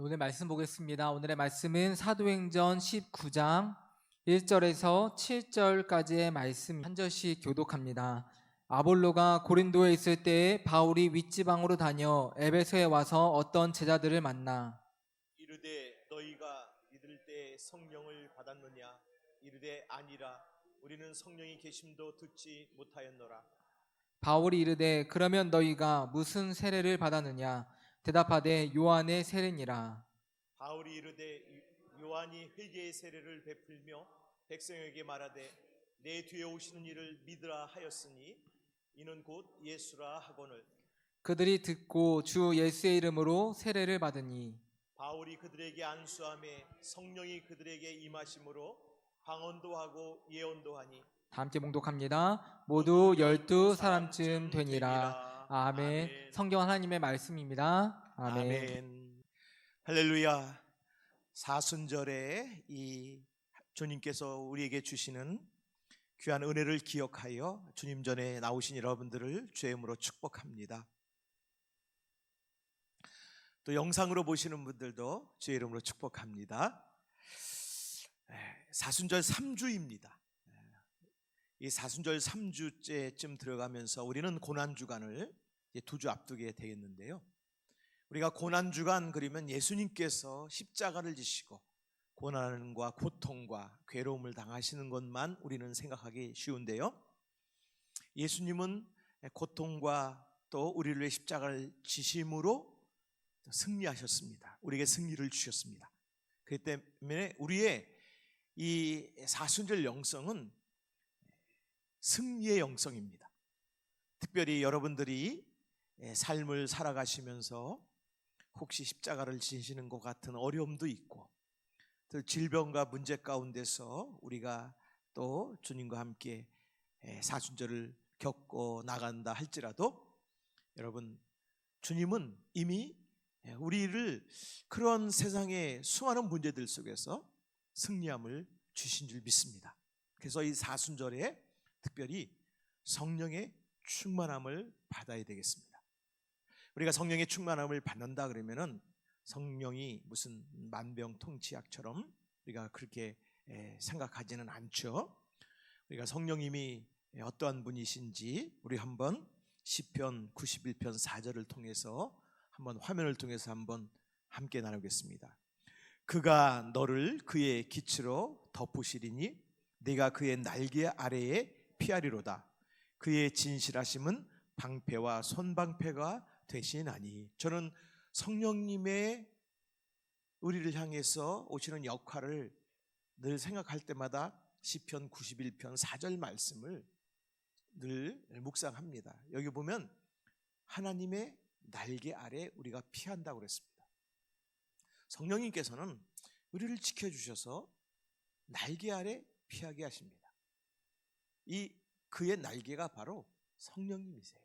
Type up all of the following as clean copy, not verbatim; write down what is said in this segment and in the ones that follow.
오늘 말씀 보겠습니다. 오늘의 말씀은 사도행전 19장 1절에서 7절까지의 말씀 한 절씩 교독합니다. 아볼로가 고린도에 있을 때에 바울이 윗지방으로 다녀 에베소에 와서 어떤 제자들을 만나 이르되 너희가 믿을 때 성령을 받았느냐? 이르되 아니라 우리는 성령이 계심도 듣지 못하였노라. 바울이 이르되 그러면 너희가 무슨 세례를 받았느냐? 대답하되 요한의 세례니라. 바울이 이르되 요한이 회개의 세례를 베풀며 백성에게 말하되 내 뒤에 오시는 이를 믿으라 하였으니 이는 곧 예수라 하거늘. 그들이 듣고 주 예수의 이름으로 세례를 받으니 바울이 그들에게 안수하며 성령이 그들에게 임하심으로 방언도 하고 예언도 하니 다 함께 봉독합니다. 모두 12사람쯤 되니라. 아멘. 성경 하나님의 말씀입니다. 아멘. 아멘. 할렐루야. 사순절에 이 주님께서 우리에게 주시는 귀한 은혜를 기억하여 주님 전에 나오신 여러분들을 주의 이름으로 축복합니다. 또 영상으로 보시는 분들도 주의 이름으로 축복합니다. 사순절 3주입니다. 이 사순절 3주째쯤 들어가면서 우리는 고난주간을 2주 앞두게 되겠는데요. 우리가 고난주간 그러면 예수님께서 십자가를 지시고 고난과 고통과 괴로움을 당하시는 것만 우리는 생각하기 쉬운데요. 예수님은 고통과 또 우리를 위해 십자가를 지심으로 승리하셨습니다. 우리에게 승리를 주셨습니다. 그렇기 때문에 우리의 이 사순절 영성은 승리의 영성입니다. 특별히 여러분들이 삶을 살아가시면서 혹시 십자가를 지시는 것 같은 어려움도 있고 또 질병과 문제 가운데서 우리가 또 주님과 함께 사순절을 겪고 나간다 할지라도 여러분, 주님은 이미 우리를 그런 세상의 수많은 문제들 속에서 승리함을 주신 줄 믿습니다. 그래서 이 사순절에 특별히 성령의 충만함을 받아야 되겠습니다. 우리가 성령의 충만함을 받는다 그러면은 성령이 무슨 만병통치약처럼 우리가 그렇게 생각하지는 않죠. 우리가 성령님이 어떠한 분이신지 우리 한번 시편 91편 4절을 통해서 한번 화면을 통해서 한번 함께 나누겠습니다. 그가 너를 그의 기치로 덮으시리니 네가 그의 날개 아래에 피하리로다. 그의 진실하심은 방패와 손방패가 되시나니. 저는 성령님의 우리를 향해서 오시는 역할을 늘 생각할 때마다 시편 91편 4절 말씀을 늘 묵상합니다. 여기 보면 하나님의 날개 아래 우리가 피한다고 그랬습니다. 성령님께서는 우리를 지켜주셔서 날개 아래 피하게 하십니다. 이 그의 날개가 바로 성령님이세요.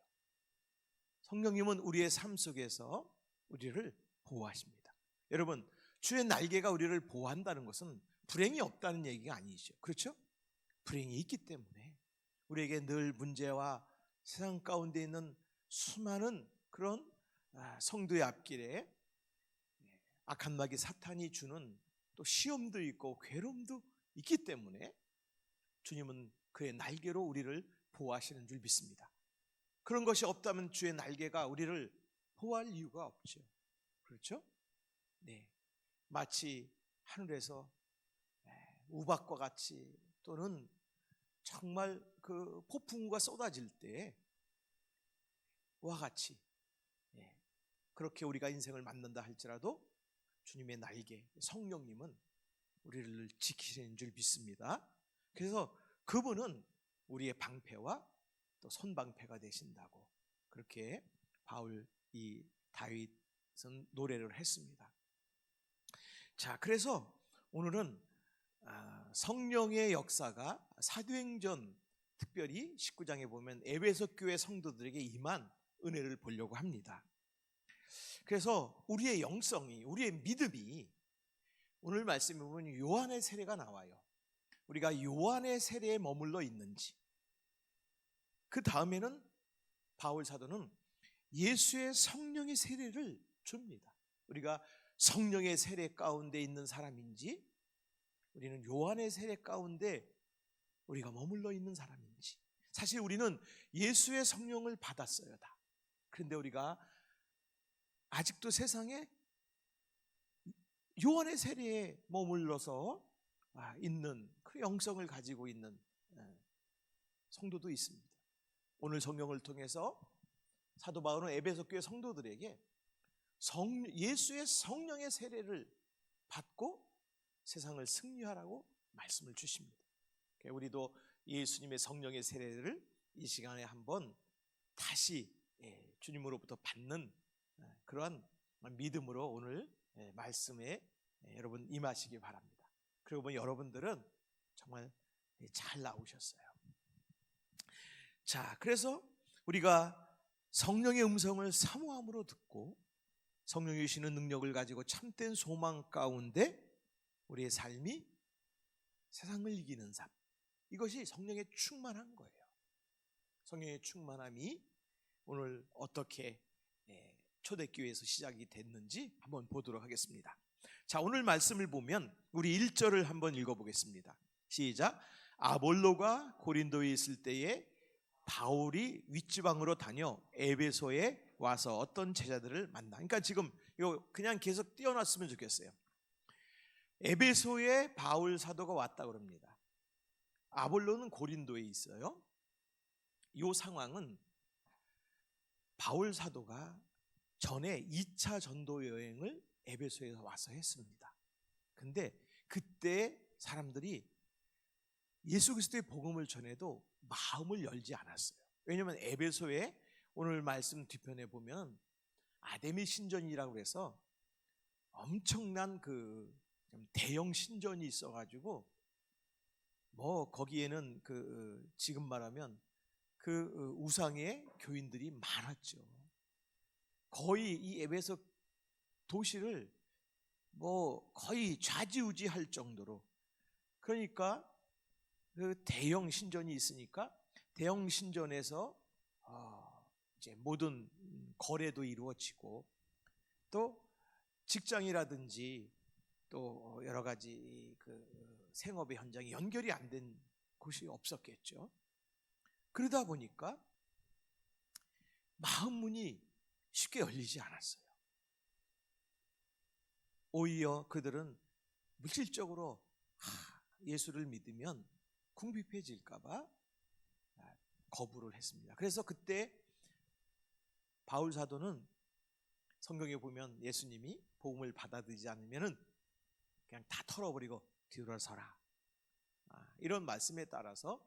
성령님은 우리의 삶 속에서 우리를 보호하십니다. 여러분, 주의 날개가 우리를 보호한다는 것은 불행이 없다는 얘기가 아니죠. 그렇죠? 불행이 있기 때문에 우리에게 늘 문제와 세상 가운데 있는 수많은 그런 성도의 앞길에 악한 마귀 사탄이 주는 또 시험도 있고 괴로움도 있기 때문에 주님은 그의 날개로 우리를 보호하시는 줄 믿습니다. 그런 것이 없다면 주의 날개가 우리를 보호할 이유가 없죠. 그렇죠? 네. 마치 하늘에서 우박과 같이 또는 정말 그 폭풍우가 쏟아질 때와 같이 그렇게 우리가 인생을 만난다 할지라도 주님의 날개 성령님은 우리를 지키시는 줄 믿습니다. 그래서 그분은 우리의 방패와 또 손방패가 되신다고 그렇게 바울 이 다윗은 노래를 했습니다. 자, 그래서 오늘은 성령의 역사가 사도행전 특별히 19장에 보면 에베소 교회 성도들에게 임한 은혜를 보려고 합니다. 그래서 우리의 영성이, 우리의 믿음이 오늘 말씀에 보면 요한의 세례가 나와요. 우리가 요한의 세례에 머물러 있는지, 그 다음에는 바울 사도는 예수의 성령의 세례를 줍니다. 우리가 성령의 세례 가운데 있는 사람인지, 우리는 요한의 세례 가운데 우리가 머물러 있는 사람인지. 사실 우리는 예수의 성령을 받았어요, 다. 그런데 우리가 아직도 세상에 요한의 세례에 머물러서 있는 그 영성을 가지고 있는 성도도 있습니다. 오늘 성경을 통해서 사도 바울은 에베소 교회 성도들에게 예수의 성령의 세례를 받고 세상을 승리하라고 말씀을 주십니다. 우리도 예수님의 성령의 세례를 이 시간에 한번 다시 주님으로부터 받는 그러한 믿음으로 오늘 말씀에 여러분 임하시기 바랍니다. 그리고 보면 여러분들은 정말 잘 나오셨어요. 자, 그래서 우리가 성령의 음성을 사모함으로 듣고 성령이 주시는 능력을 가지고 참된 소망 가운데 우리의 삶이 세상을 이기는 삶, 이것이 성령의 충만한 거예요. 성령의 충만함이 오늘 어떻게 초대교회에서 시작이 됐는지 한번 보도록 하겠습니다. 자, 오늘 말씀을 보면 우리 1절을 한번 읽어보겠습니다. 시작. 아볼로가 고린도에 있을 때에 바울이 윗지방으로 다녀 에베소에 와서 어떤 제자들을 만나. 그러니까 지금 이거 그냥 계속 띄워놨으면 좋겠어요. 에베소에 바울 사도가 왔다 그럽니다. 아볼로는 고린도에 있어요. 이 상황은 바울 사도가 전에 2차 전도 여행을 에베소에서 와서 했습니다. 근데 그때 사람들이 예수 그리스도의 복음을 전해도 마음을 열지 않았어요. 왜냐하면 에베소에 오늘 말씀 뒤편에 보면 아데미 신전이라고 해서 엄청난 그 대형 신전이 있어가지고 뭐 거기에는 그 지금 말하면 그 우상의 교인들이 많았죠. 거의 이 에베소 도시를 뭐 거의 좌지우지할 정도로. 그러니까 그 대형 신전이 있으니까 대형 신전에서 이제 모든 거래도 이루어지고 또 직장이라든지 또 여러 가지 그 생업의 현장이 연결이 안 된 곳이 없었겠죠. 그러다 보니까 마음 문이 쉽게 열리지 않았어요. 오히려 그들은 물질적으로 예수를 믿으면 궁핍해질까봐 거부를 했습니다. 그래서 그때 바울 사도는 성경에 보면 예수님이 복음을 받아들이지 않으면 그냥 다 털어버리고 뒤돌아서라, 이런 말씀에 따라서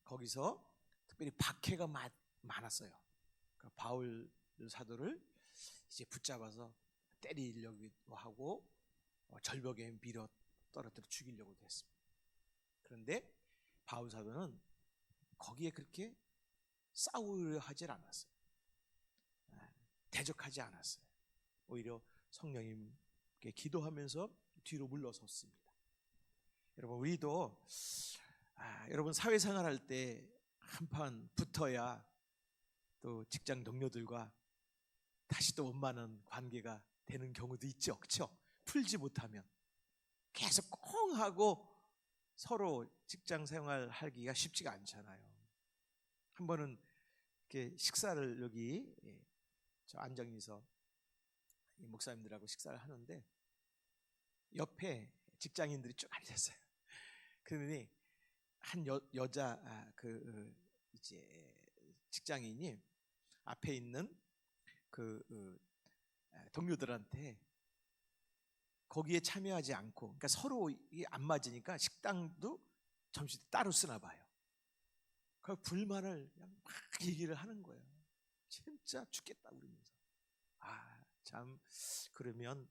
거기서 특별히 박해가 많았어요. 그러니까 바울 사도를 이제 붙잡아서 때리려고 하고 절벽에 밀어 떨어뜨려 죽이려고도 했습니다. 그런데 바울 사도는 거기에 그렇게 싸우려 하질 않았어요. 대적하지 않았어요. 오히려 성령님께 기도하면서 뒤로 물러섰습니다. 여러분, 우리도 여러분 사회생활 할 때 한판 붙어야 또 직장 동료들과 다시 또 원만한 관계가 되는 경우도 있죠. 그렇죠? 풀지 못하면 계속 꽁 하고 서로 직장 생활 하기가 쉽지가 않잖아요. 한 번은 이렇게 식사를 여기 저 안정리서 목사님들하고 식사를 하는데 옆에 직장인들이 쭉 앉았어요. 그러니 한 여자 이제 직장인이 앞에 있는 동료들한테 거기에 참여하지 않고, 그러니까 서로 이게 안 맞으니까 식당도 점심 따로 쓰나 봐요. 그 불만을 그냥 막 얘기를 하는 거예요. 진짜 죽겠다 그러면서. 참, 그러면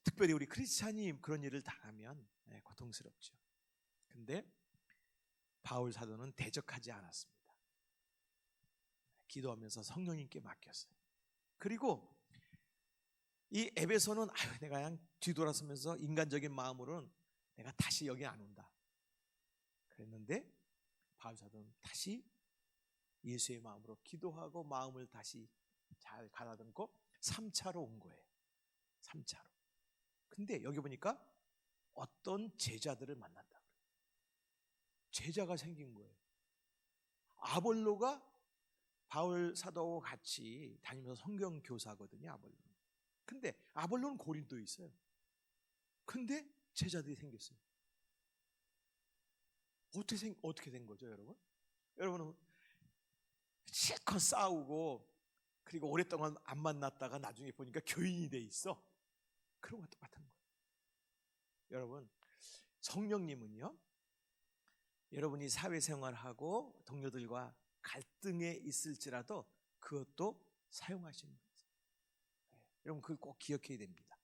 특별히 우리 크리스찬이 그런 일을 당하면 고통스럽죠. 근데 바울 사도는 대적하지 않았습니다. 기도하면서 성령님께 맡겼어요. 그리고 이 에베소는 내가 그냥 뒤돌아서면서 인간적인 마음으로는 내가 다시 여기 안 온다 그랬는데 바울 사도는 다시 예수의 마음으로 기도하고 마음을 다시 잘 가다듬고 3차로 온 거예요. 3차로. 근데 여기 보니까 어떤 제자들을 만난다. 제자가 생긴 거예요. 아볼로가 바울 사도하고 같이 다니면서 성경 교사거든요, 아볼로. 근데 아볼로는 고린도에 있어요. 근데 제자들이 생겼어요. 어떻게 된 거죠, 여러분? 여러분은 실컷 싸우고 그리고 오랫동안 안 만났다가 나중에 보니까 교인이 돼 있어. 그런 거 똑같은 거예요. 여러분, 성령님은요, 여러분이 사회생활하고 동료들과 갈등에 있을지라도 그것도 사용하시는 거예요. 여러분 그걸 꼭 기억해야 됩니다.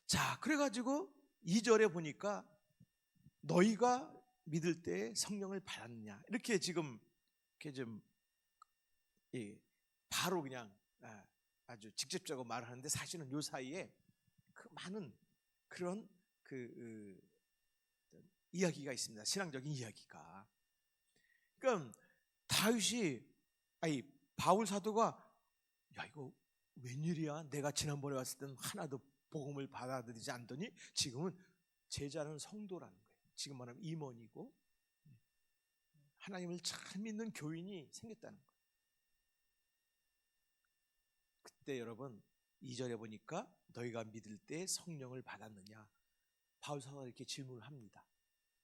자, 그래가지고 2절에 보니까 너희가 믿을 때 성령을 받았느냐 이렇게 지금 이렇게 좀 바로 그냥 아주 직접적으로 말하는데 사실은 요 사이에 그 많은 그런 이야기가 있습니다. 신앙적인 이야기가. 그러니까 바울 사도가 야 이거 웬일이야? 내가 지난번에 왔을 때는 하나도 복음을 받아들이지 않더니 지금은 제자는 성도라는 거예요. 지금 말하면 임원이고 하나님을 잘 믿는 교인이 생겼다는 거예요. 그때 여러분 2절에 보니까 너희가 믿을 때 성령을 받았느냐? 바울 사도가 이렇게 질문을 합니다.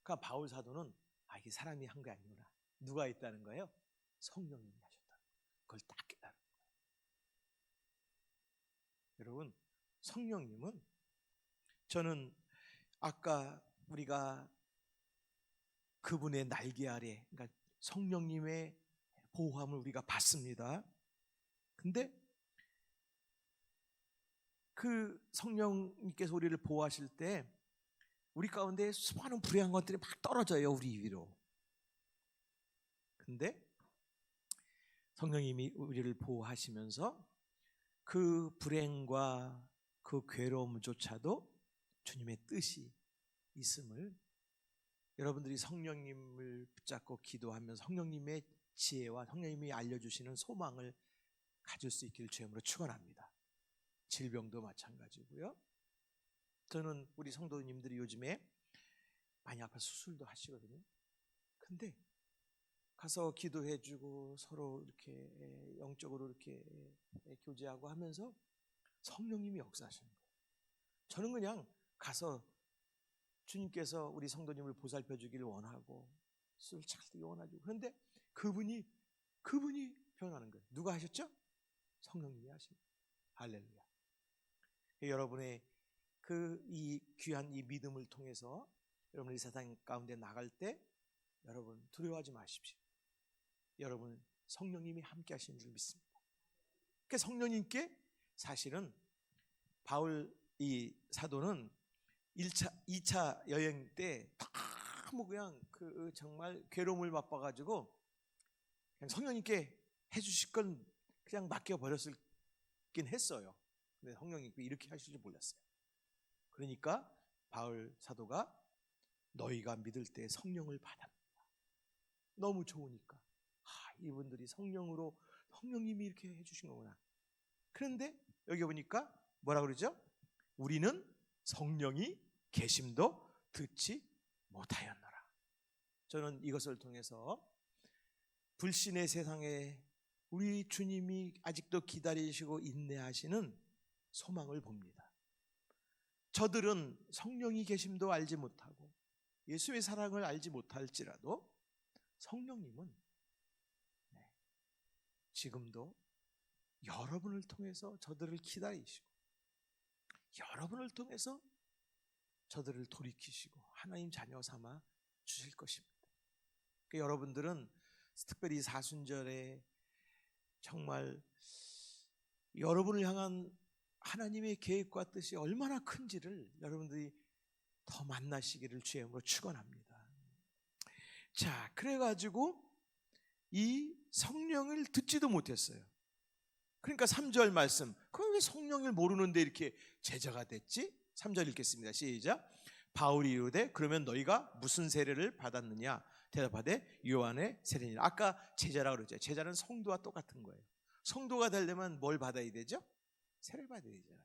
그러니까 바울 사도는 이게 사람이 한 게 아니구나. 누가 했다는 거예요? 성령님이 하셨다는 거예요. 그걸 딱 깨달은 거예요. 여러분, 성령님은 저는 아까 우리가 그분의 날개 아래, 그러니까 성령님의 보호함을 우리가 받습니다. 근데 그 성령님께서 우리를 보호하실 때 우리 가운데 수많은 불행한 것들이 막 떨어져요, 우리 위로. 근데 성령님이 우리를 보호하시면서 그 불행과 그 괴로움조차도 주님의 뜻이 있음을 여러분들이 성령님을 붙잡고 기도하면서 성령님의 지혜와 성령님이 알려주시는 소망을 가질 수 있기를 주님으로 축원합니다. 질병도 마찬가지고요. 저는 우리 성도님들이 요즘에 많이 아파 수술도 하시거든요. 근데 가서 기도해주고 서로 이렇게 영적으로 이렇게 교제하고 하면서 성령님이 역사하시는 거예요. 저는 그냥 가서 주님께서 우리 성도님을 보살펴 주기를 원하고 술 잘 원하고 그런데 그분이 변하는 거예요. 누가 하셨죠? 성령님이 하신 거예요. 할렐루야. 여러분의 이 귀한 이 믿음을 통해서 여러분이 세상 가운데 나갈 때 여러분 두려워하지 마십시오. 여러분 성령님이 함께 하시는 줄 믿습니다. 그 성령님께 사실은 바울 이 사도는 2차 여행 때 너무 그냥 정말 괴로움을 맛봐가지고 그냥 성령님께 해주실 건 그냥 맡겨버렸긴 했어요. 근데 성령님께 이렇게 하실 줄 몰랐어요. 그러니까 바울 사도가 너희가 믿을 때 성령을 받았다. 너무 좋으니까 이분들이 성령님이 이렇게 해주신 거구나. 그런데 여기 보니까 뭐라 그러죠? 우리는 성령이 계심도 듣지 못하였노라. 저는 이것을 통해서 불신의 세상에 우리 주님이 아직도 기다리시고 인내하시는 소망을 봅니다. 저들은 성령이 계심도 알지 못하고 예수의 사랑을 알지 못할지라도 성령님은 지금도 여러분을 통해서 저들을 기다리시고 여러분을 통해서 저들을 돌이키시고 하나님 자녀 삼아 주실 것입니다. 그러니까 여러분들은 특별히 사순절에 정말 여러분을 향한 하나님의 계획과 뜻이 얼마나 큰지를 여러분들이 더 만나시기를 주의 이름으로 축원합니다. 자, 그래가지고 이 성령을 듣지도 못했어요. 그러니까 3절 말씀, 그럼 왜 성령을 모르는데 이렇게 제자가 됐지? 3절 읽겠습니다. 시작. 바울이 이르되 그러면 너희가 무슨 세례를 받았느냐? 대답하되 요한의 세례니라. 아까 제자라고 그랬죠. 제자는 성도와 똑같은 거예요. 성도가 되려면 뭘 받아야 되죠? 세례를 받아야 되잖아요.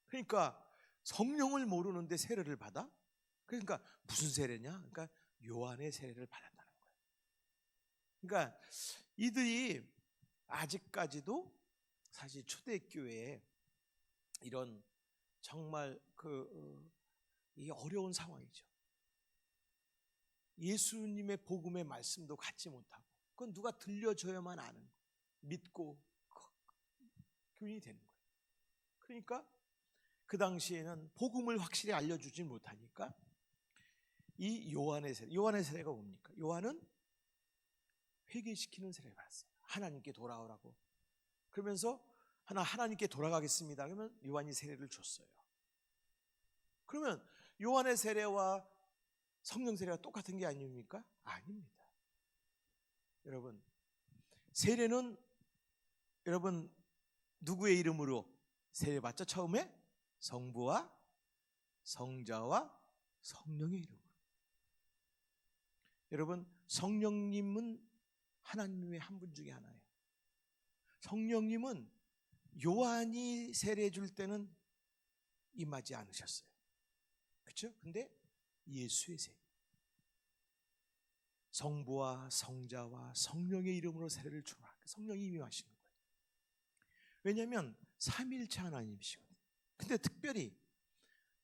그러니까 성령을 모르는데 세례를 받아? 그러니까 무슨 세례냐? 그러니까 요한의 세례를 받았다는 거예요. 그러니까 이들이 아직까지도 사실 초대교회에 이런 정말 이 어려운 상황이죠. 예수님의 복음의 말씀도 갖지 못하고, 그건 누가 들려줘야만 아는, 믿고 교인이 되는 거예요. 그러니까 그 당시에는 복음을 확실히 알려주지 못하니까 이 요한의 세례가 뭡니까? 요한은 회개시키는 세례를 받았어요. 하나님께 돌아오라고. 그러면서 하나님께 돌아가겠습니다. 그러면 요한이 세례를 줬어요. 그러면 요한의 세례와 성령 세례가 똑같은 게 아닙니까? 아닙니다. 여러분, 세례는 여러분 누구의 이름으로 세례받죠? 처음에 성부와 성자와 성령의 이름으로. 여러분, 성령님은 하나님의 한 분 중에 하나예요. 성령님은 요한이 세례 줄 때는 임하지 않으셨어요. 그렇죠? 근데 예수의 세례, 성부와 성자와 성령의 이름으로 세례를 주라. 성령이 임하시는 거예요. 왜냐하면 삼위일체 하나님이시거든요. 근데 특별히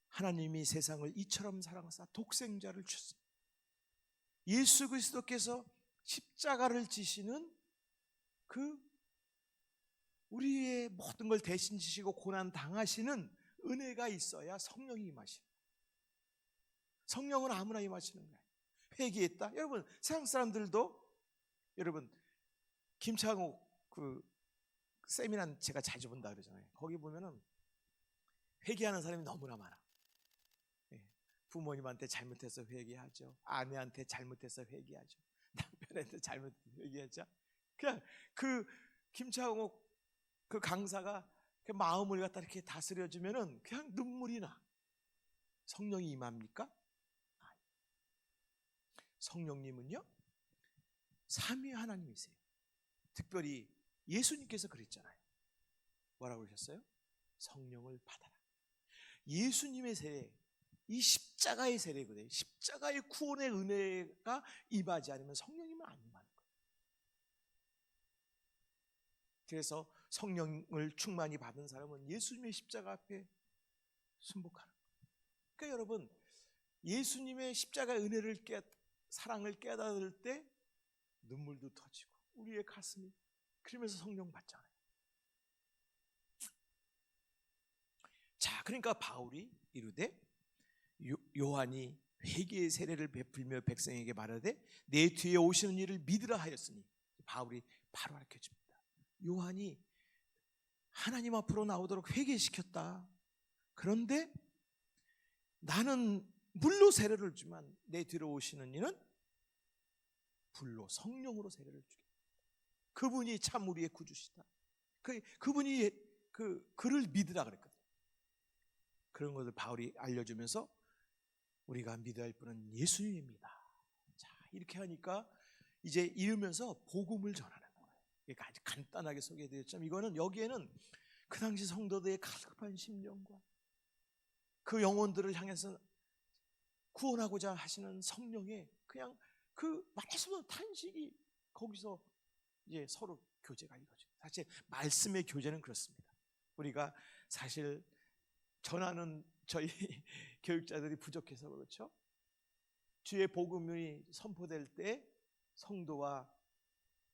하나님이 세상을 이처럼 사랑하사 독생자를 주셨어요. 예수 그리스도께서 십자가를 지시는 우리의 모든 걸 대신 지시고 고난 당하시는 은혜가 있어야 성령이 임하시는 거예요. 성령은 아무나 임하시는 거예요. 회개했다. 여러분, 세상 사람들도, 여러분 김창호 세미나 제가 자주 본다 그러잖아요. 거기 보면은 회개하는 사람이 너무나 많아. 부모님한테 잘못해서 회개하죠. 아내한테 잘못해서 회개하죠. 남편한테 잘못해서 회개하죠. 그냥 김창호 강사가 마음을 갖다 이렇게 다스려주면은 그냥 눈물이 나. 성령이 임합니까? 성령님은요, 삼위 하나님이세요. 특별히 예수님께서 그랬잖아요. 뭐라고 그러셨어요? 성령을 받아라. 예수님의 세례, 이 십자가의 세례거든요. 십자가의 구원의 은혜가 임하지 않으면 성령님은 안 임하는 거예요. 그래서 성령을 충만히 받은 사람은 예수님의 십자가 앞에 순복하는 거예요. 그러니까 여러분, 예수님의 십자가의 은혜를 사랑을 깨달을 때 눈물도 터지고 우리의 가슴이, 그러면서 성령 받잖아요. 자, 그러니까 바울이 이르되 요한이 회개의 세례를 베풀며 백성에게 말하되 내 뒤에 오시는 이를 믿으라 하였으니, 바울이 바로 가르쳐줍니다. 요한이 하나님 앞으로 나오도록 회개시켰다. 그런데 나는 물로 세례를 주지만 내 뒤로 오시는 이는 불로, 성령으로 세례를 주겠다. 그분이 참 우리의 구주시다. 그분이 그를 믿으라 그랬거든요. 그런 것을 바울이 알려주면서 우리가 믿어야 할 분은 예수님입니다. 자, 이렇게 하니까 이제 이러면서 복음을 전하는 거예요. 이게 아주 간단하게 소개해드렸지만, 이거는 여기에는 그 당시 성도들의 가득한 심령과 그 영혼들을 향해서 구원하고자 하시는 성령의 그냥 말씀의 탄식이 거기서 이제 서로 교제가 이루어져요. 사실 말씀의 교제는 그렇습니다. 우리가 사실 전하는 저희 교육자들이 부족해서 그렇죠. 주의 복음이 선포될 때 성도와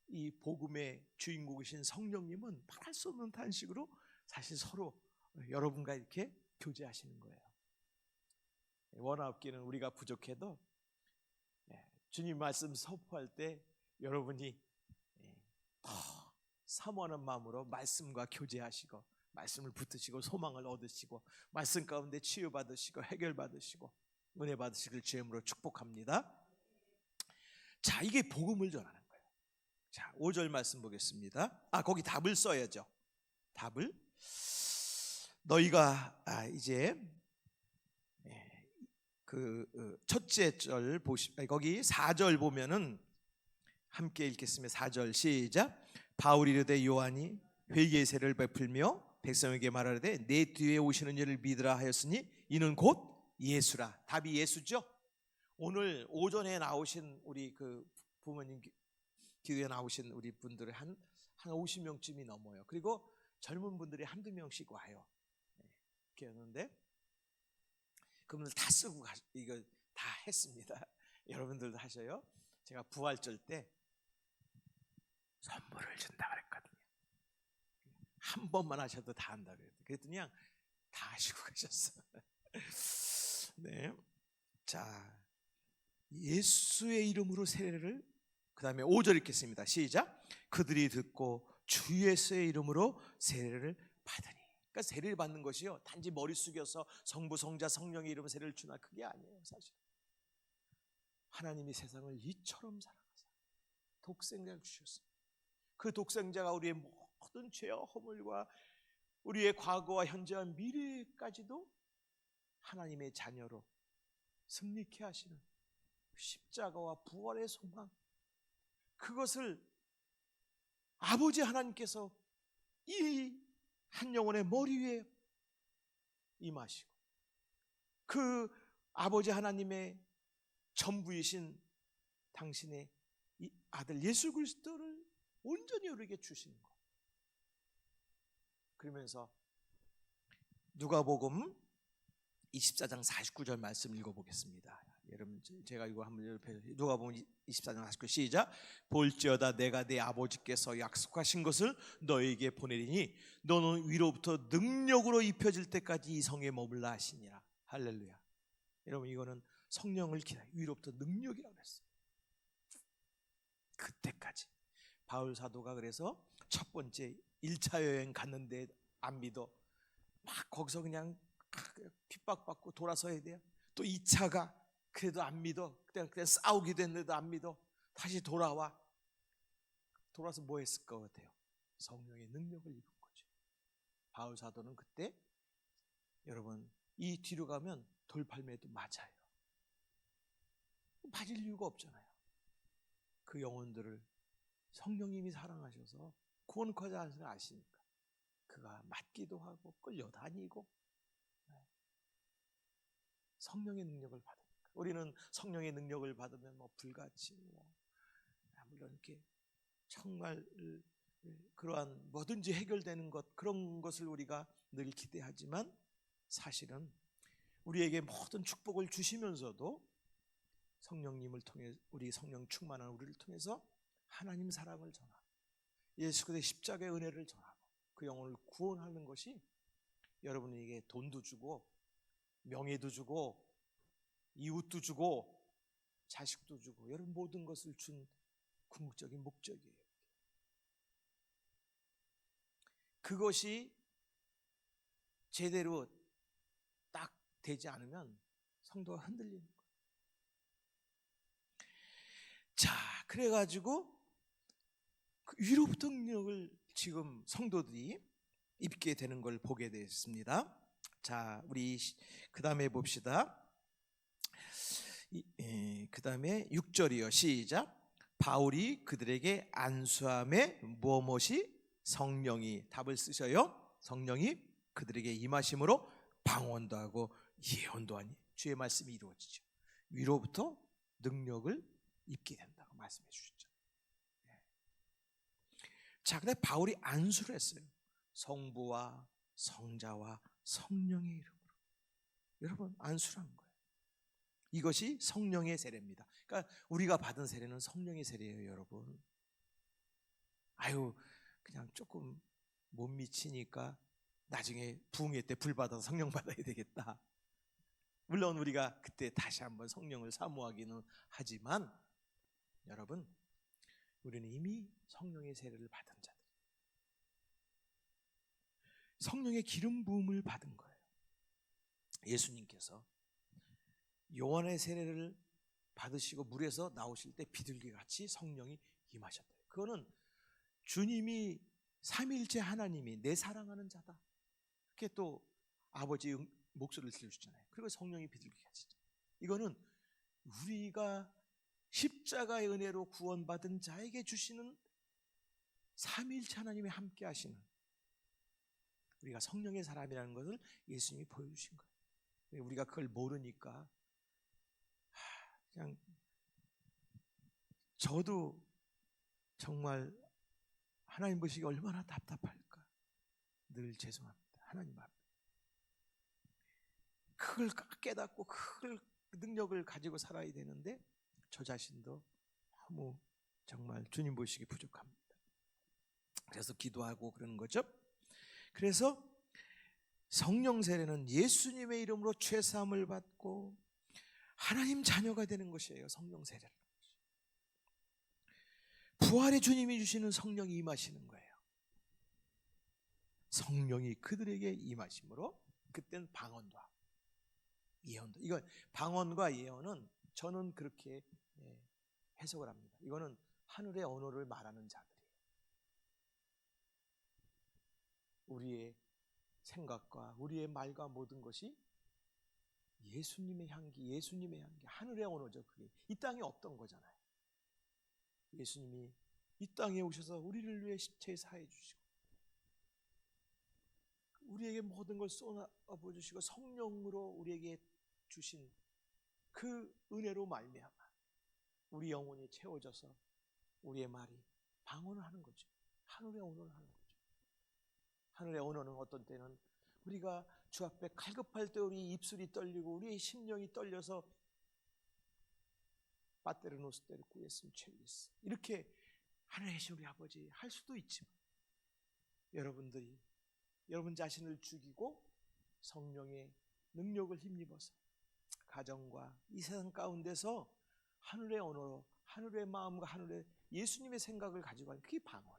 이 복음의 주인공이신 성령님은 말할 수 없는 탄식으로 사실 서로 여러분과 이렇게 교제하시는 거예요. 원화업기는 우리가 부족해도 주님 말씀 선포할 때 여러분이 더 사모하는 마음으로 말씀과 교제하시고 말씀을 붙드시고 소망을 얻으시고 말씀 가운데 치유받으시고 해결받으시고 은혜 받으시길 주님으로 축복합니다. 자, 이게 복음을 전하는 거예요. 자, 5절 말씀 보겠습니다. 거기 답을 써야죠. 답을 너희가 이제 첫째 절 거기 4절 보면은 함께 읽겠습니다. 4절 시작. 바울이 이르되 요한이 회개의 세례를 베풀며 백성에게 말하되 내 뒤에 오시는 이를 믿으라 하였으니 이는 곧 예수라. 답이 예수죠. 오늘 오전에 나오신 우리 그 부모님 기도에 나오신 우리 분들이 한 50명쯤이 넘어요. 그리고 젊은 분들이 한두 명씩 와요. 이렇게 하는데 그분들 다 쓰고 이거 다 했습니다. 여러분들도 하셔요. 제가 부활절 때 선물을 준다 그랬거든요. 한 번만 하셔도 다 한다 그랬더니 그냥 다 하시고 가셨어요. 네. 자, 예수의 이름으로 세례를, 그 다음에 5절 읽겠습니다. 시작. 그들이 듣고 주 예수의 이름으로 세례를 받으니. 그러니까 세례를 받는 것이요, 단지 머리 숙여서 성부, 성자, 성령의 이름으로 세례를 주나, 그게 아니에요. 사실 하나님이 세상을 이처럼 사랑하사 독생자를 주셨어요. 그 독생자가 우리의 모든 죄와 허물과 우리의 과거와 현재와 미래까지도 하나님의 자녀로 승리케 하시는 십자가와 부활의 소망, 그것을 아버지 하나님께서 이 한 영혼의 머리 위에 임하시고 그 아버지 하나님의 전부이신 당신의 이 아들 예수 그리스도를 온전히 우리에게 주시는 것. 그러면서 누가복음 24장 49절 말씀 읽어보겠습니다. 여러분 제가 이거 한번 옆에 누가복음 24장 49 시작. 볼지어다 내가 내 아버지께서 약속하신 것을 너에게 보내리니 너는 위로부터 능력으로 입혀질 때까지 이 성에 머물라 하시니라. 할렐루야. 여러분 이거는 성령을 기다려 위로부터 능력이라고 그랬어요. 그때까지 바울 사도가 그래서 첫 번째 1차 여행 갔는데 안 믿어. 막 거기서 그냥 핍박받고 돌아서야 돼요. 또 2차가 그래도 안 믿어. 그냥 싸우기도 했는데도 안 믿어. 다시 돌아와. 돌아서 뭐 했을 것 같아요? 성령의 능력을 입은 거죠. 바울 사도는 그때 여러분 이 뒤로 가면 돌팔매도 맞아요. 맞을 이유가 없잖아요. 그 영혼들을 성령님이 사랑하셔서 구원하지 않으시는 걸 아시니까 그가 맞기도 하고 끌려다니고 성령의 능력을 받으니까. 우리는 성령의 능력을 받으면 뭐 불같이 물론 이렇게 정말 그러한 뭐든지 해결되는 것, 그런 것을 우리가 늘 기대하지만 사실은 우리에게 모든 축복을 주시면서도 성령님을 통해 우리 성령 충만한 우리를 통해서 하나님 사랑을 전하고 예수 그리스도의 십자가의 은혜를 전하고 그 영혼을 구원하는 것이 여러분에게 돈도 주고 명예도 주고 이웃도 주고 자식도 주고 여러분 모든 것을 준 궁극적인 목적이에요. 그것이 제대로 딱 되지 않으면 성도가 흔들리는 거예요. 자, 그래가지고 그 위로부터 능력을 지금 성도들이 입게 되는 걸 보게 됐습니다. 자, 우리 그 다음에 봅시다. 그 다음에 6절이요. 시작. 바울이 그들에게 안수함에 무엇이 성령이 답을 쓰셔요. 성령이 그들에게 임하심으로 방언도 하고 예언도 하니 주의 말씀이 이루어지죠. 위로부터 능력을 입게 된다고 말씀해 주셨죠. 자, 근데 바울이 안수를 했어요. 성부와 성자와 성령의 이름으로. 여러분 안수를 한 거예요. 이것이 성령의 세례입니다. 그러니까 우리가 받은 세례는 성령의 세례예요, 여러분. 아유, 그냥 조금 못 미치니까 나중에 부흥회 때 불 받아서 성령 받아야 되겠다. 물론 우리가 그때 다시 한번 성령을 사모하기는 하지만 여러분, 우리는 이미 성령의 세례를 받은 자들, 성령의 기름 부음을 받은 거예요. 예수님께서 요한의 세례를 받으시고 물에서 나오실 때 비둘기같이 성령이 임하셨대요. 그거는 주님이 삼위일체 하나님이 내 사랑하는 자다, 그렇게 또 아버지의 목소리를 들려주잖아요. 그리고 성령이 비둘기같이. 이거는 우리가 십자가의 은혜로 구원받은 자에게 주시는 삼위일체 하나님이 함께 하시는 우리가 성령의 사람이라는 것을 예수님이 보여주신 거예요. 우리가 그걸 모르니까 그냥 저도 정말 하나님 보시기 얼마나 답답할까. 늘 죄송합니다. 하나님 앞에 그걸 깨닫고 그 능력을 가지고 살아야 되는데 저 자신도 너무 정말 주님 보시기 부족합니다. 그래서 기도하고 그러는 거죠. 그래서 성령 세례는 예수님의 이름으로 죄 사함을 받고 하나님 자녀가 되는 것이에요. 성령 세례는 부활의 주님이 주시는 성령이 임하시는 거예요. 성령이 그들에게 임하심으로 그때는 방언도 하고 예언도. 이건 방언과 예언은 저는 그렇게 해석을 합니다. 이거는 하늘의 언어를 말하는 자들이에요. 우리의 생각과 우리의 말과 모든 것이 예수님의 향기, 하늘의 언어죠. 그게 이 땅에 없던 거잖아요. 예수님이 이 땅에 오셔서 우리를 위해 십자가에 사해 주시고 우리에게 모든 걸 쏟아부어 주시고 성령으로 우리에게 주신 그 은혜로 말미암아 우리 영혼이 채워져서 우리의 말이 방언을 하는 거죠. 하늘의 언어를 하는 거죠. 하늘의 언어는 어떤 때는 우리가 주 앞에 갈급할 때 우리 입술이 떨리고 우리의 심령이 떨려서 빠테르노스테를 구했으면 죄있어 이렇게 하늘에 계신 우리 아버지 할 수도 있지만 여러분들이 여러분 자신을 죽이고 성령의 능력을 힘입어서 가정과 이 세상 가운데서 하늘의 언어로 하늘의 마음과 하늘의 예수님의 생각을 가지고 하는 그게 방언.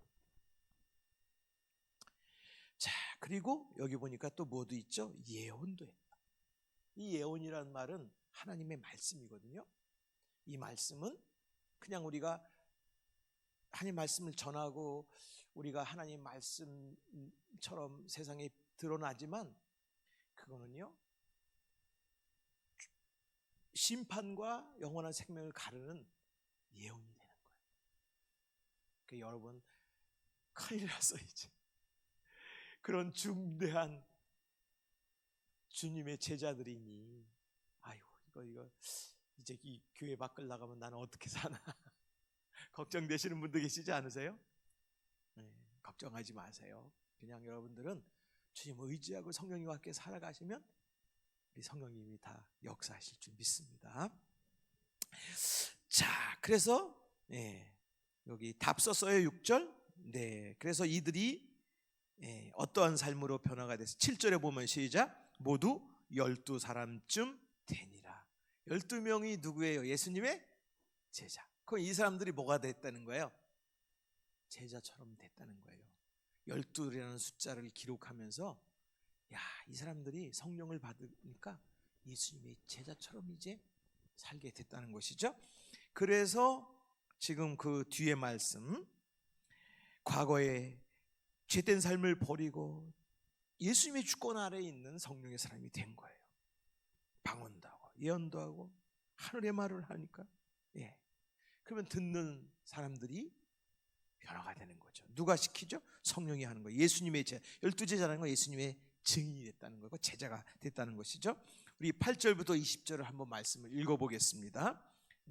자, 그리고 여기 보니까 또 뭐도 있죠? 예언도 했다. 이 예언이라는 말은 하나님의 말씀이거든요. 이 말씀은 그냥 우리가 하나님 말씀을 전하고 우리가 하나님 말씀처럼 세상에 드러나지만 그거는요 심판과 영원한 생명을 가르는 예언이 되는 거예요. 그러니까 여러분 큰일 났어요. 이제 그런 중대한 주님의 제자들이니 아이고 이거 이제 이 교회 밖을 나가면 나는 어떻게 사나 걱정되시는 분도 계시지 않으세요? 네, 걱정하지 마세요. 그냥 여러분들은 주님을 의지하고 성령님과 함께 살아가시면 우리 성령님이 다 역사하실 줄 믿습니다. 자, 그래서 여기 답 썼어요. 6절. 네, 그래서 이들이 어떠한 삶으로 변화가 돼서 7절에 보면 시작. 모두 12사람쯤 되니라. 12명이 누구예요? 예수님의 제자. 그럼 이 사람들이 뭐가 됐다는 거예요? 제자처럼 됐다는 거예요. 12라는 숫자를 기록하면서 야, 이 사람들이 성령을 받으니까 예수님의 제자처럼 이제 살게 됐다는 것이죠. 그래서 지금 그 뒤에 말씀 과거에 죄된 삶을 버리고 예수님의 주권 아래에 있는 성령의 사람이 된 거예요. 방언도 하고 예언도 하고 하늘의 말을 하니까 그러면 듣는 사람들이 변화가 되는 거죠. 누가 시키죠? 성령이 하는 거예요. 예수님의 제자, 12제자라는 건 예수님의 증인이 됐다는 거고 제자가 됐다는 것이죠. 우리 8절부터 20절을 한번 말씀을 읽어보겠습니다.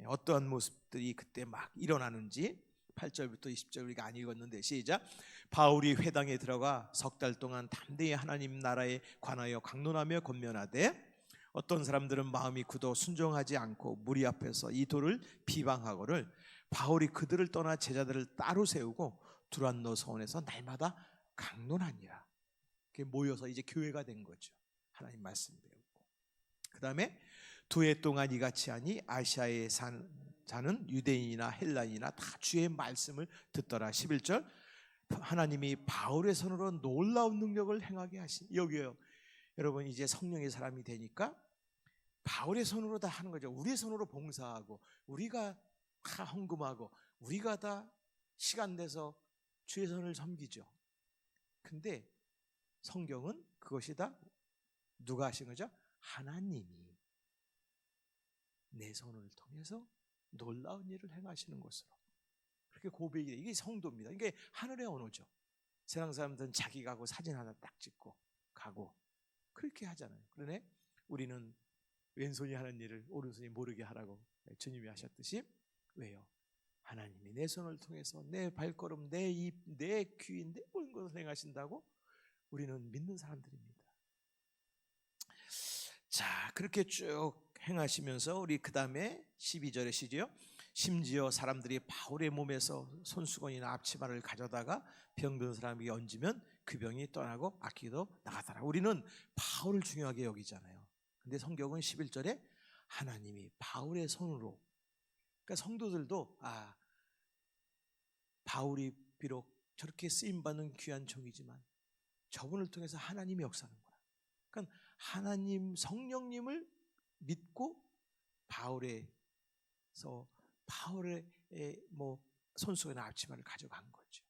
어떠한 모습들이 그때 막 일어나는지 8절부터 20절 우리가 안 읽었는데 시작. 바울이 회당에 들어가 석 달 동안 담대히 하나님 나라에 관하여 강론하며 권면하되 어떤 사람들은 마음이 굳어 순종하지 않고 무리 앞에서 이 도를 비방하거늘 바울이 그들을 떠나 제자들을 따로 세우고 두란노 서원에서 날마다 강론하니라. 그게 모여서 이제 교회가 된 거죠. 하나님 말씀 배우고 그 다음에 2해 동안 이같이 하니 아시아에 사는 유대인이나 헬라인이나 다 주의 말씀을 듣더라. 11절 하나님이 바울의 손으로 놀라운 능력을 행하게 하신 여기에요. 여러분 이제 성령의 사람이 되니까 바울의 손으로 다 하는 거죠. 우리의 손으로 봉사하고 우리가 다 헌금하고 우리가 다 시간 내서 주의 손을 섬기죠. 근데 성경은 그것이 다 누가 하신 거죠? 하나님이 내 손을 통해서 놀라운 일을 행하시는 것으로 그렇게 고백이 돼요. 이게 성도입니다. 이게 하늘의 언어죠. 세상 사람들은 자기 가고 사진 하나 딱 찍고 가고 그렇게 하잖아요. 그러네 우리는 왼손이 하는 일을 오른손이 모르게 하라고 주님이 하셨듯이 왜요? 하나님이 내 손을 통해서 내 발걸음, 내 입, 내 귀, 내 모든 것을 행하신다고 우리는 믿는 사람들입니다. 자, 그렇게 쭉 행하시면서 우리 그 다음에 12절에 시죠. 심지어 사람들이 바울의 몸에서 손수건이나 앞치마를 가져다가 병든 사람에게 얹으면 그 병이 떠나고 악기도 나가더라. 우리는 바울을 중요하게 여기잖아요. 근데 성경은 11절에 하나님이 바울의 손으로, 그러니까 성도들도 바울이 비록 저렇게 쓰임받는 귀한 종이지만 저분을 통해서 하나님이 역사하는구나. 그러니까 하나님 성령님을 믿고 바울의 손수건이나 앞치마를 가져간 거죠.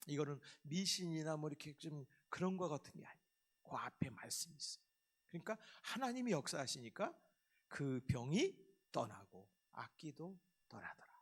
이거는 미신이나 뭐 이렇게 좀 그런 것 같은 게 아니에요. 그 앞에 말씀이 있어요. 그러니까 하나님이 역사하시니까 그 병이 떠나고 악기도 떠나더라.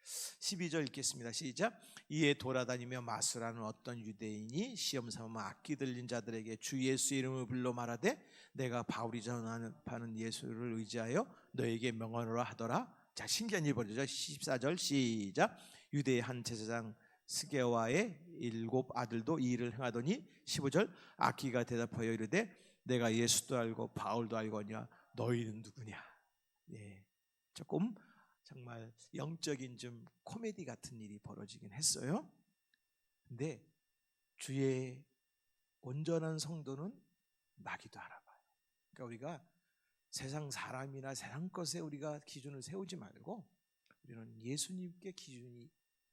12절 읽겠습니다. 시작. 이에 돌아다니며 마스라는 어떤 유대인이 시험 삼아 악기 들린 자들에게 주 예수 이름을 불러 말하되 내가 바울이 전하는 예수를 의지하여 너에게 명하노라 하더라. 자, 신기한 일 벌어져. 14절 시작. 유대의 한 제사장 스게와의 7 아들도 이 일을 행하더니 15절 악기가 대답하여 이르되 내가 예수도 알고 바울도 알거니와 너희는 누구냐. 예, 조금 정말 영적인 좀 코미디 같은 일이 벌어지긴 했어요. 근데 주의 온전한 성도는 마귀도 알아봐요. 그러니까 우리가 세상 사람이나 세상 것에 우리가 기준을 세우지 말고 우리는 예수님께 기준이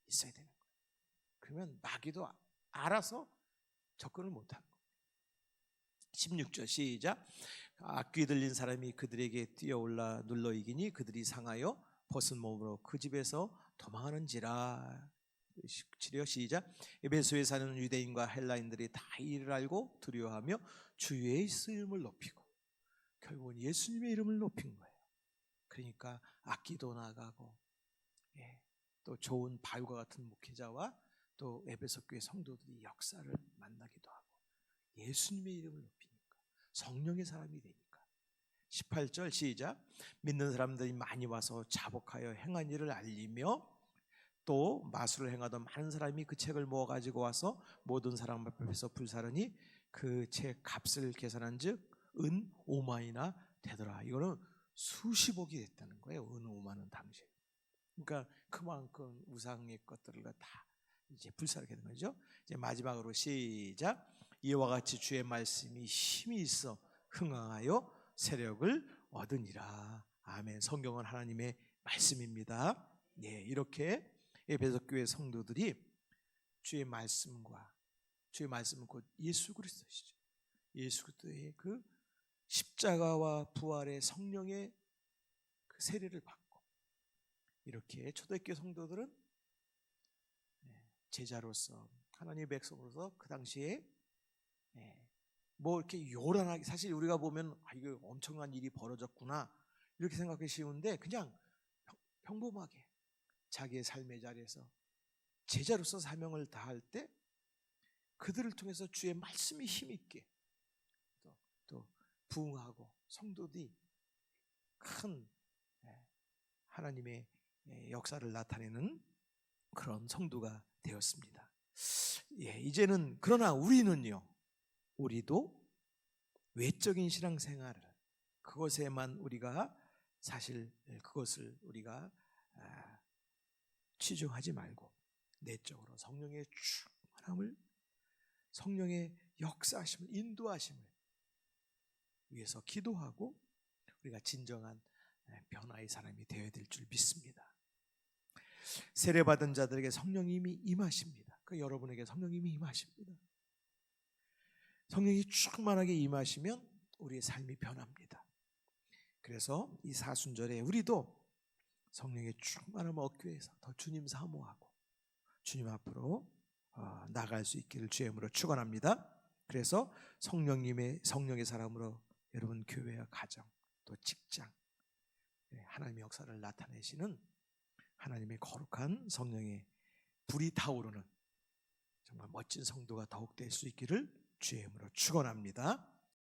있어야 되는 거예요. 그러면 마귀도 알아서 접근을 못하는 거예요. 16절 시작. 악귀 들린 사람이 그들에게 뛰어올라 눌러 이기니 그들이 상하여 벗은 몸으로 그 집에서 도망하는지라. 17절 시작. 에베소에 사는 유대인과 헬라인들이 다 이를 알고 두려워하며 주 예수 이름을 높이고, 결국은 예수님의 이름을 높인 거예요. 그러니까 악기도 나가고, 또 좋은 바울과 같은 목회자와 또 에베소 교회 성도들이 역사를 만나기도 하고, 예수님의 이름을 높이니까 성령의 사람이 되니까. 18절 시작. 믿는 사람들이 많이 와서 자복하여 행한 일을 알리며 또 마술을 행하던 많은 사람이 그 책을 모아 가지고 와서 모든 사람 앞에서 불사르니 그 책 값을 계산한 즉 은 5만이나 되더라. 이거는 수십억이 됐다는 거예요. 은 5만은 당시에. 그러니까 그만큼 우상의 것들을 다 이제 불사르게 된 거죠. 이제 마지막으로 시작. 이와 같이 주의 말씀이 힘이 있어 흥황하여 세력을 얻으니라. 아멘. 성경은 하나님의 말씀입니다. 예, 이렇게 에베소 교회 성도들이 주의 말씀과, 주의 말씀은 곧 예수 그리스도시죠. 예수 그리스도의 그 십자가와 부활의 성령의 그 세례를 받고, 이렇게 초대교회 성도들은 제자로서 하나님의 백성으로서 그 당시에 뭐 이렇게 요란하게, 사실 우리가 보면 이거 엄청난 일이 벌어졌구나 이렇게 생각하기 쉬운데 그냥 평범하게 자기의 삶의 자리에서 제자로서 사명을 다할 때 그들을 통해서 주의 말씀이 힘있게 또 부응하고 성도들이 큰 하나님의 역사를 나타내는 그런 성도가 되었습니다. 예, 이제는 그러나 우리도 외적인 신앙생활을, 그것에만 우리가 사실 그것을 우리가 치중하지 말고 내적으로 성령의 충만함을, 성령의 역사하심을, 인도하심을 위해서 기도하고 우리가 진정한 변화의 사람이 되어야 될 줄 믿습니다. 세례받은 자들에게 성령님이 임하십니다. 그 여러분에게 성령님이 임하십니다. 성령이 충만하게 임하시면 우리의 삶이 변합니다. 그래서 이 사순절에 우리도 성령의 충만함을 얻기 위해서 더 주님 사모하고 주님 앞으로 나갈 수 있기를 주의 이름으로 축원합니다. 그래서 성령의 사람으로 여러분 교회와 가정 또 직장 하나님의 역사를 나타내시는 하나님의 거룩한 성령의 불이 타오르는 정말 멋진 성도가 더욱 될 수 있기를 주의 이름으로 축원합니다.